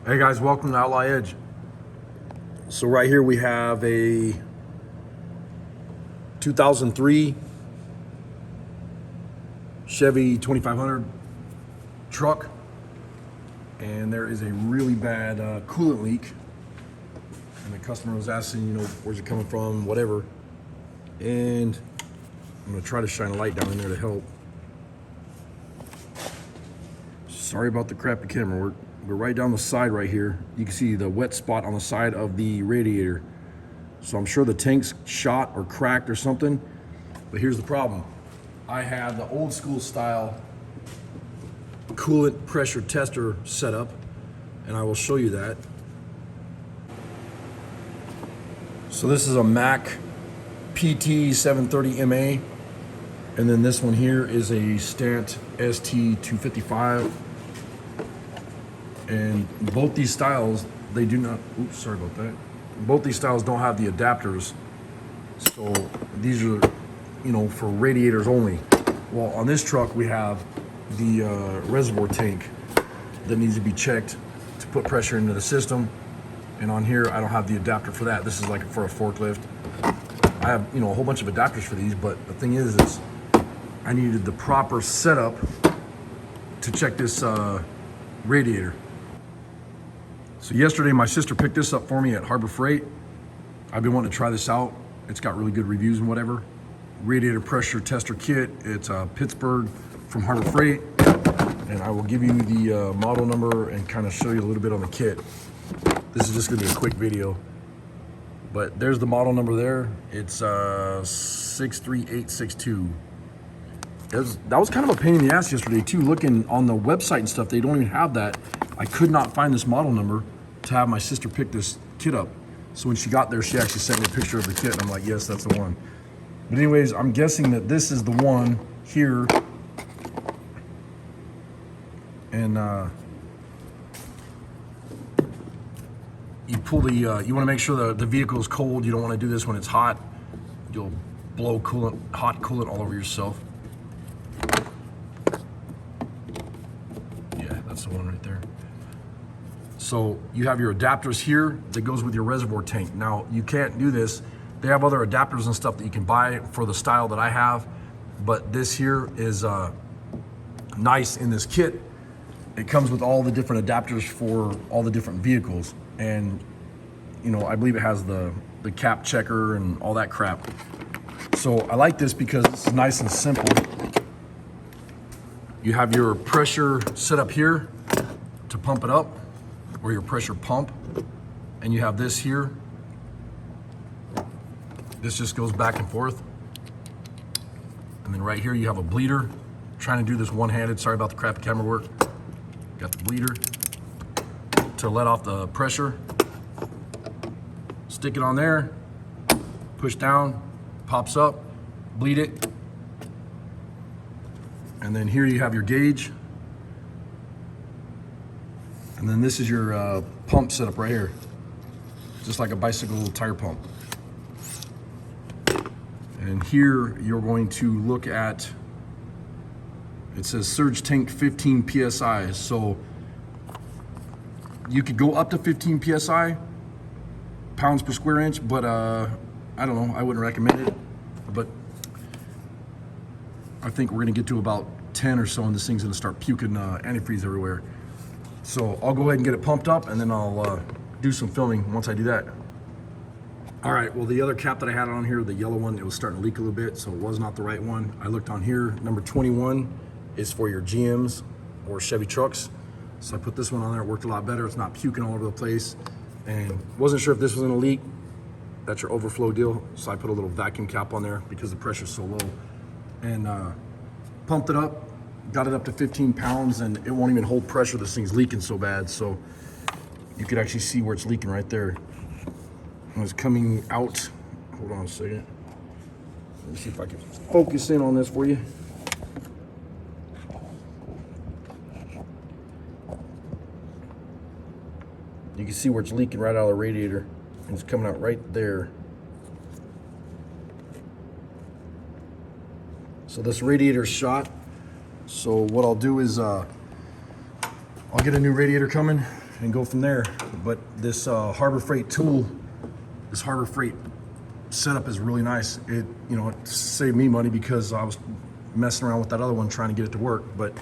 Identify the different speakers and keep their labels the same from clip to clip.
Speaker 1: Hey guys, welcome to Outlaw Edge. So right here we have a 2003 Chevy 2500 truck, and there is a really bad coolant leak. And the customer was asking, where's it coming from, whatever. And I'm gonna try to shine a light down in there to help. Sorry about the crappy camera. We're right down the side right here. You can see the wet spot on the side of the radiator. So I'm sure the tank's shot or cracked or something. But here's the problem. I have the old school style coolant pressure tester set up, and I will show you that. So this is a Mac PT 730MA, and then this one here is a Stant ST255. And both these styles, they do not, oops, sorry about that. Both these styles don't have the adapters. So these are, for radiators only. Well, on this truck, we have the reservoir tank that needs to be checked to put pressure into the system. And on here, I don't have the adapter for that. This is like for a forklift. I have, a whole bunch of adapters for these, but the thing is I needed the proper setup to check this radiator. So yesterday, my sister picked this up for me at Harbor Freight. I've been wanting to try this out. It's got really good reviews and whatever. Radiator pressure tester kit. It's Pittsburgh from Harbor Freight. And I will give you the model number and kind of show you a little bit on the kit. This is just gonna be a quick video. But there's the model number there. It's 63862. That was kind of a pain in the ass yesterday too. Looking on the website and stuff, they don't even have that. I could not find this model number to have my sister pick this kit up. So when she got there, she actually sent me a picture of the kit, and I'm like, yes, that's the one. But anyways, I'm guessing that this is the one here. And you pull the, you wanna make sure the vehicle is cold. You don't wanna do this when it's hot. You'll blow hot coolant all over yourself. Yeah, that's the one right there. So you have your adapters here that goes with your reservoir tank. Now you can't do this. They have other adapters and stuff that you can buy for the style that I have, but this here is nice in this kit. It comes with all the different adapters for all the different vehicles. And I believe it has the cap checker and all that crap. So I like this because it's nice and simple. You have your pressure set up here to pump it up, or your pressure pump, and you have this here. This just goes back and forth. And then right here you have a bleeder. Trying to do this one-handed, sorry about the crappy camera work. Got the bleeder to let off the pressure. Stick it on there, push down, pops up, bleed it. And then here you have your gauge. And then this is your pump setup right here. Just like a bicycle tire pump. And here you're going to look at, it says surge tank 15 PSI. So you could go up to 15 PSI, pounds per square inch, but I don't know, I wouldn't recommend it. But I think we're gonna get to about 10 or so and this thing's gonna start puking antifreeze everywhere. So I'll go ahead and get it pumped up, and then I'll do some filming once I do that. All right, well, the other cap that I had on here, the yellow one, it was starting to leak a little bit, so it was not the right one. I looked on here, number 21 is for your GMs or Chevy trucks. So I put this one on there, it worked a lot better. It's not puking all over the place. And wasn't sure if this was gonna leak. That's your overflow deal. So I put a little vacuum cap on there because the pressure's so low. And pumped it up, got it up to 15 pounds, and it won't even hold pressure. This thing's leaking so bad. So you could actually see where it's leaking right there. And it's coming out. Hold on a second. Let me see if I can focus in on this for you. You can see where it's leaking right out of the radiator, and it's coming out right there. So this radiator's shot. So what I'll do is I'll get a new radiator coming, and go from there. But this Harbor Freight tool, this Harbor Freight setup is really nice. It, you know, it saved me money because I was messing around with that other one trying to get it to work. But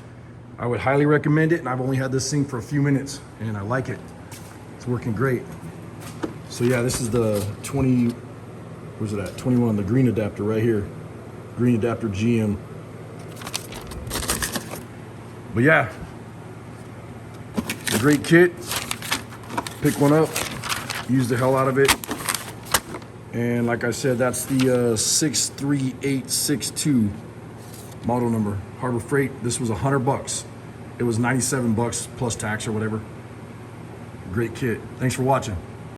Speaker 1: I would highly recommend it, and I've only had this thing for a few minutes and I like it. It's working great. So yeah, this is the 20, where's it at? 21, the green adapter right here. Green adapter GM. But yeah, a great kit. Pick one up, use the hell out of it. And like I said, that's the 63862 model number, Harbor Freight. This was $100. It was $97 plus tax or whatever. Great kit. Thanks for watching.